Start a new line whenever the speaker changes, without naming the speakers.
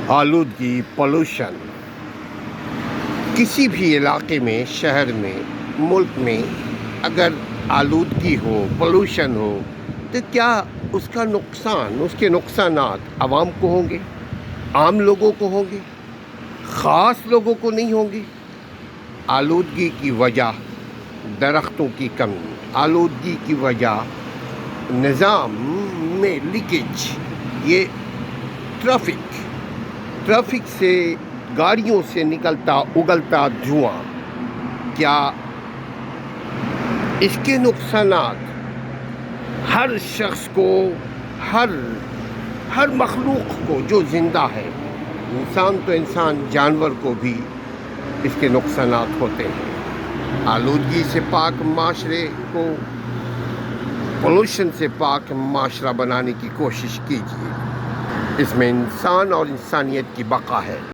آلودگی، پولوشن کسی بھی علاقے میں، شہر میں، ملک میں اگر آلودگی ہو، پولوشن ہو تو کیا اس کا نقصان، اس کے نقصانات عوام کو ہوں گے، عام لوگوں کو ہوں گے، خاص لوگوں کو نہیں ہوں گے؟ آلودگی کی وجہ درختوں کی کمی، آلودگی کی وجہ نظام میں لیکیج، یہ ٹریفک سے، گاڑیوں سے نکلتا اگلتا دھواں، کیا اس کے نقصانات ہر شخص کو، ہر مخلوق کو جو زندہ ہے، انسان تو انسان، جانور کو بھی اس کے نقصانات ہوتے ہیں؟ آلودگی سے پاک معاشرے کو، پولوشن سے پاک معاشرہ بنانے کی کوشش کیجیے، اس میں انسان اور انسانیت کی بقا ہے۔